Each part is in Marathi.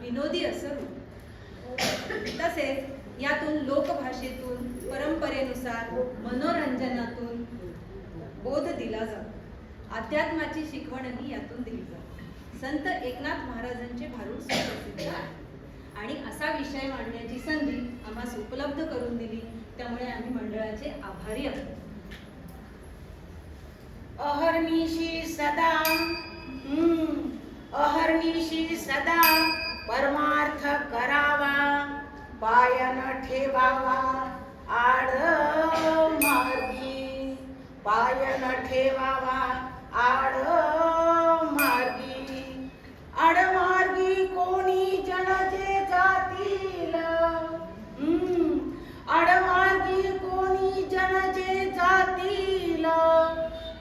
विनोदी असं रूप. तसेच यातून लोकभाषेतून, परंपरेनुसार, मनोरंजनातून बोध दिला जातो. अध्यात्माची शिकवणही यातून दिली जाते. संत एकनाथ महाराजांचे भारूड सुप्रसिद्ध आहे आणि असा विषय मांडण्याची संधी आम्हास उपलब्ध करून दिली, त्यामुळे आम्ही मंडळाचे आभारी आहोत. अहर्निशी सदा परमार्थ करावा, पाय न ठेवावा आड मार्गी, पाय न ठेवावा आड मार्गी, आडमार्गी कोणी जण जे जातील, आडमार्गी कोणी जण जे जातील,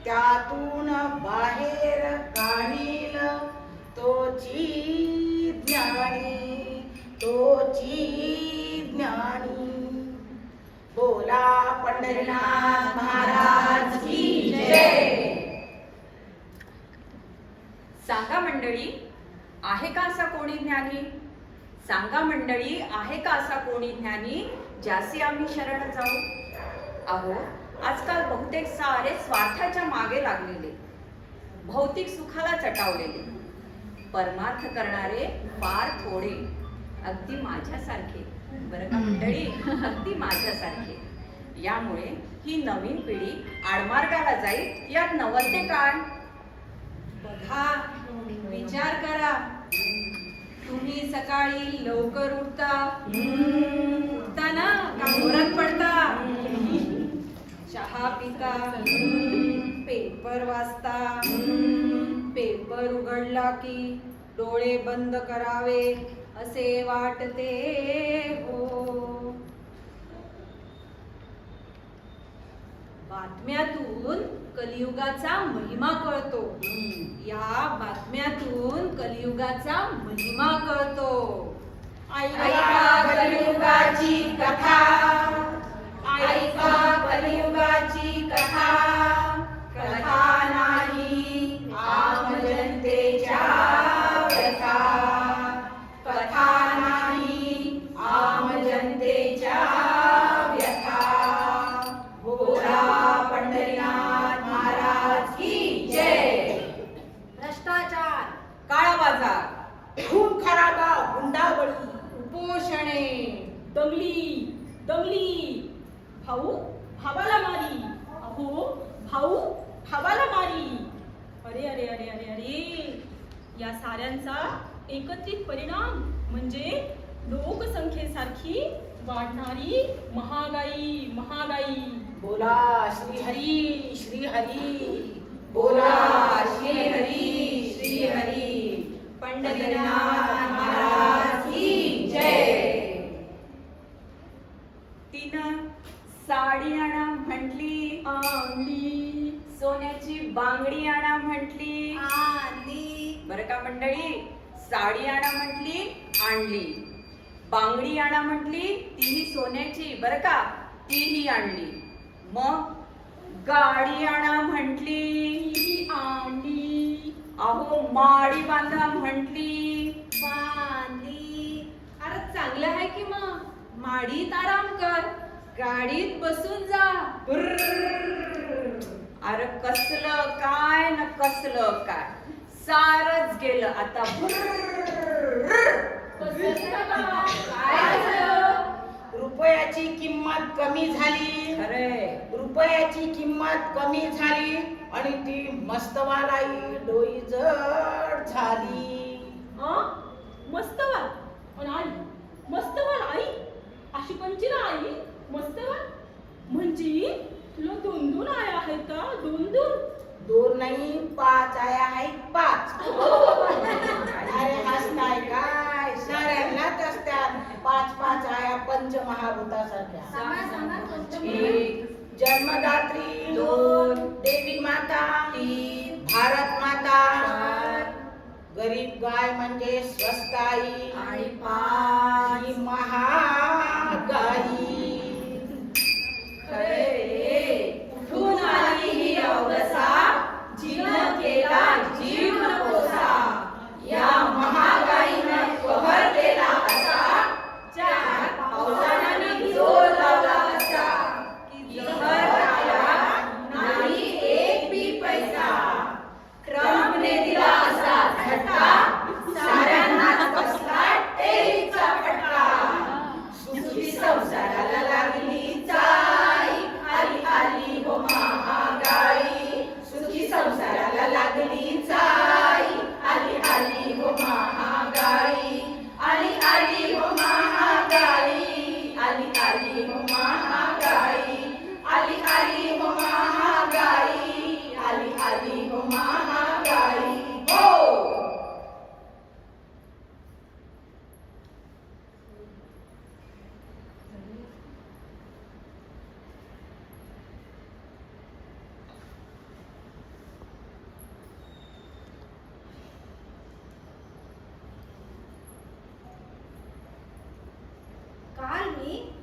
त्यातून बाहेर काढील तोची ज्ञानी, तोची ज्ञानी. बोला पंढरीनाथ महाराज की जय. सांगा मंडळी, आहे का असा कोणी ज्ञानी? सांगा मंडळी, आहे का असा कोणी ज्ञानी, ज्यासी आम्ही शरण जाऊ? अहो, आजकाल बहुतेक सारे स्वार्थाच्या मागे लागलेले, भौतिक सुखाला चटावलेले, परमार्थ करणारे फार थोडे, अगदी माझ्यासारखे. बरं का मंडळी, अगदी माझ्यासारखे. यामुळे ही नवीन पिढी आडमार्गाला जाईल, यात नवलते काय? बघा, विचार करा. तुम्ही सकाळी लवकर उठता ना का घोरात पडता? चहा पिता, पेपर वाचता, पेपर उघडला की डोळे बंद करावे असे वाटते हो. बातम्यातून कलियुगाचा महिमा कळतो. या बातम्यातून कलियुगाचा महिमा कळतो. ऐका कलियुगाची कथा, ऐका कलियुगाची कथा, कथा नाही आम जनतेच्या व्यथा, कथा नाही आम जनतेच्या व्यथा. बोला पंढरीनाथ महाराज की जय. भ्रष्टाचार, काळा बाजार, खून खराबा, हुंडाबळी, उपोषणे, दंगली, भाऊ भावाला मारी, अहो भाऊ भावाला मारी. अरे अरे अरे अरे अरे, या साऱ्यांचा एकत्रित परिणाम म्हणजे लोकसंख्येसारखी वाढणारी महागाई. बोला श्रीहरी श्रीहरी, बोला श्रीहरी श्रीहरी. पंढरीनाथ महाराज की जय. तिनं साडी आणा म्हटली, आणली, सोन्याची बांगडी आणा म्हटली, आणली. बरं का मंडळी? साडी आणा म्हटली, आणली. बांगडी आणा म्हटली, तीही सोन्याची, बरं का? तीही आणली. मग गाडी आणा म्हटली, ही आणली, अहो माडी बांधा म्हटली, बांधली. अरे चांगलं आहे की मग माडीत आराम कर, गाडीत बसून जा. अरे कसलं काय न कसलं काय, सारच गेलं आता. काय झालं? रुपयाची किंमत कमी झाली, खरे रुपयाची किंमत कमी झाली आणि ती मस्तवालाई डोई जड झाली. मस्तवाल पण आई, मस्तवाल आई, अशी कोणची ना आई मस्तवाल? म्हणजे तुला 2 आया आहेत का? 2 नाही 5 आया आहेत 5. अरे हसताय काय? साऱ्यांनाच असतात 5 आया पंचमहाभूतासारख्या. एक जन्मदात्री, 2 देवी माता, 3 भारत माता, 4 गरीब गाय म्हणजे स्वस्त आई, आणि 5 ही महागाई. खरे कुठून आली ही अवदसा, जिनं केला जीव नकोसा. या महागाईनं कहर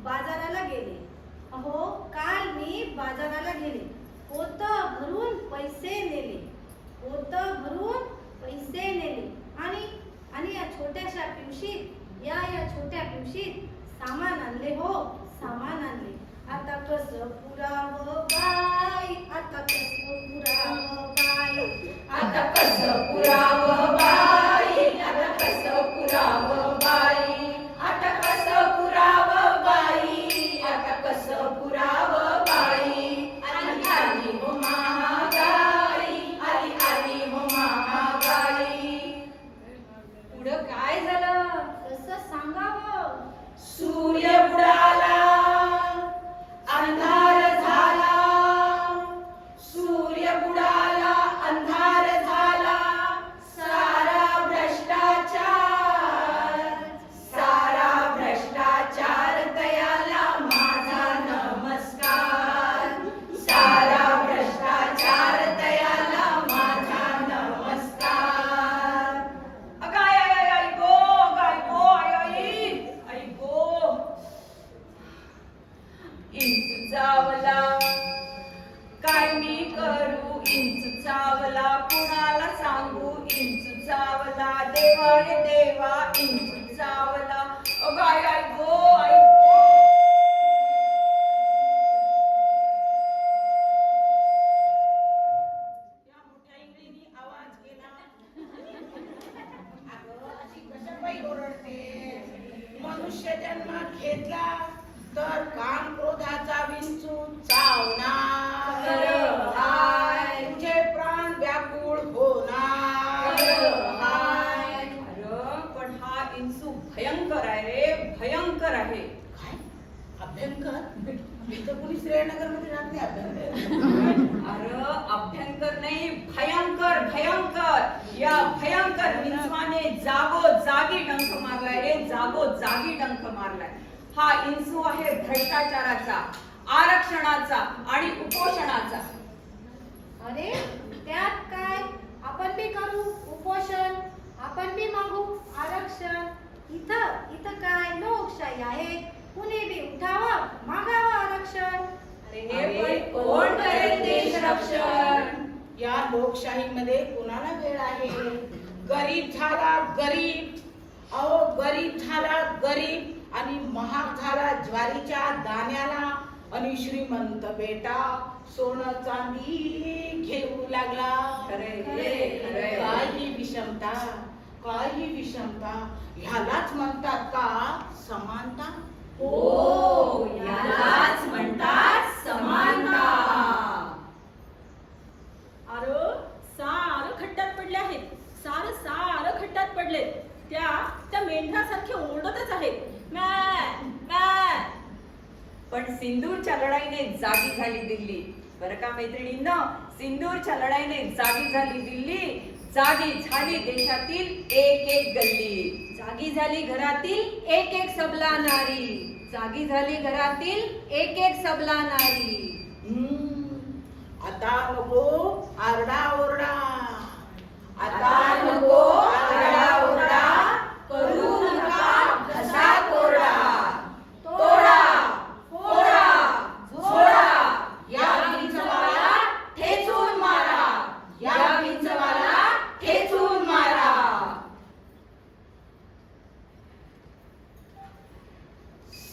बाजाराला गेले. अहो काल मी बाजाराला गेले. पोत भरून पैसे नेले. पोत भरून पैसे नेले. आणि या छोट्याशा पिवशीत या छोट्या पिवशीत सामान आणले. हो सामान आणले. आता कसं पुरावं बाई, आता कसं पुरावं बाई, आता कसं पुरावं बाई, आता कसं पुरावं बाई, आता कसं पुरावं बाई, आता कसं पुरावं बाई. आली आली हो महागाई, आली आली हो महागाई. पुढं काय झालं? कसं सांगावं. सूर्य बुडाला, अंधार झाला. सूर्य बुडाला, अंधार झाला. सारा भ्रष्टाचार, सारा भ्रष्टाचार तयाला माझा नमस्कार. सारा भ्रष्टाचार तयाला माझा नमस्कार. अगाय आय आय आई गो, अगाय गो आय आई, आई गो. इंचू चावला, काय मी करू? इंचू चावला, कुणाला सांगू? इंचू चावला, देवा रे देवा, इंचू चावला. अगाय आय गो, आई गो. या मोठ्या इंगळीने आवाज केला. अगं, अशी कशापायी ओरडते? मनुष्य जन्म घेतला तर काम क्रोधाचा विंचू चावणार. खरं हाय. तुझे प्राण व्याकुळ होणार. खरं हाय. अरे पण हा इंचू भयंकर आहे रे, भयंकर आहे. काय अभ्यंकर? इथं कोणी श्रीनगरमध्ये राहत नाही अभ्यंकर. अरे अभ्यंकर नाही, भयंकर भयंकर. या भयंकर विंचवाने जागोजागी डंख मारलाय रे, जागोजागी डंख मारलाय. हा इंचू आहे भ्रष्टाचाराचा, आरक्षणाचा आणि उपोषणाचा. अरे त्यात काय, आपण बी करू उपोषण, आपण बी मागू आरक्षण. इथं काय लोकशाही आहे. कुणी बी उठावं, मागावं आरक्षण. अरे हे पण कोण करेल देश रक्षण? या लोकशाहीमध्ये कुणाला वेळ आहे? गरीब झाला गरीब, अहो गरीब झाला गरीब आणि महाग झाला ज्वारीच्या दाण्याला. आणि श्रीमंत बेटा सोनं चांदी घेऊ लागला. खरंय, खरंय. काय ही विषमता, काय ही विषमता. ह्यालाच म्हणतात का समानता? हो, यालाच म्हणतात समानता. अरे सारं खड्ड्यात पडले आहेत. सारं खड्ड्यात पडले. त्या मेंढरासारखे ओरडतच आहेत. मॅ मॅ. पण सिंदूरच्या लढाईने जागी झाली दिल्ली. बरं का मैत्रिणींनो, सिंदूरच्या लढाईने जागी झाली दिल्ली. जागी झाली देशातील एक एक गल्ली. जागी झाली घरातील एक एक सबला नारी. जागी झाली घरातील एक एक सबला नारी. आता नको आरडा ओरडा, आता नको आरडा ओरडा. करू नका घसा कोरडा. तोडा फोडा झोडा, या विंचवाला ठेचून मारा. या विंचवाला ठेचून मारा.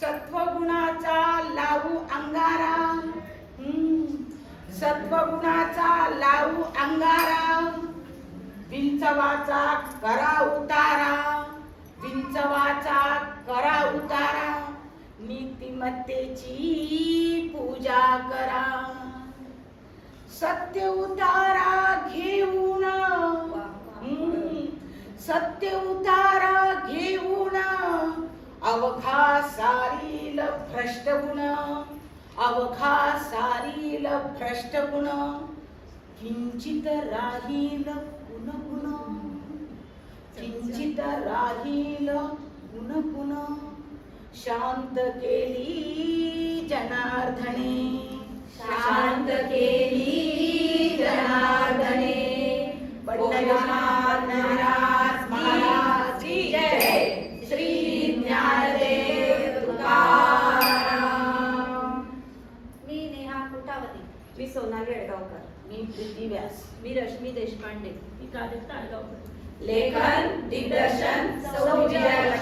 सत्वगुणाचा लावू अंगारा. सत्वगुणाचा लावू अंगारा. विंचवाचा करा उतारा. विंचवाचा करा उतारा. नीतिमत्तेची पूजा करा. सत्य उतारा घेऊन, सत्य उतारा घेऊन. अवघा सारील भ्रष्ट गुण. अवघा सारील भ्रष्ट गुण. किंचित राहील गुण गुण. किंचित राहील गुण गुण. शांत केली जनार्दने. शांत केली जनार्दने. पंढरीनाथ महाराज महाराज की जय. श्री ज्ञानदेव तुकाराम. मी प्रीती व्यास. मी रश्मी देशपांडे. मी प्राजक्ता आडगावकर. लेखन दिग्दर्शन सौ विजया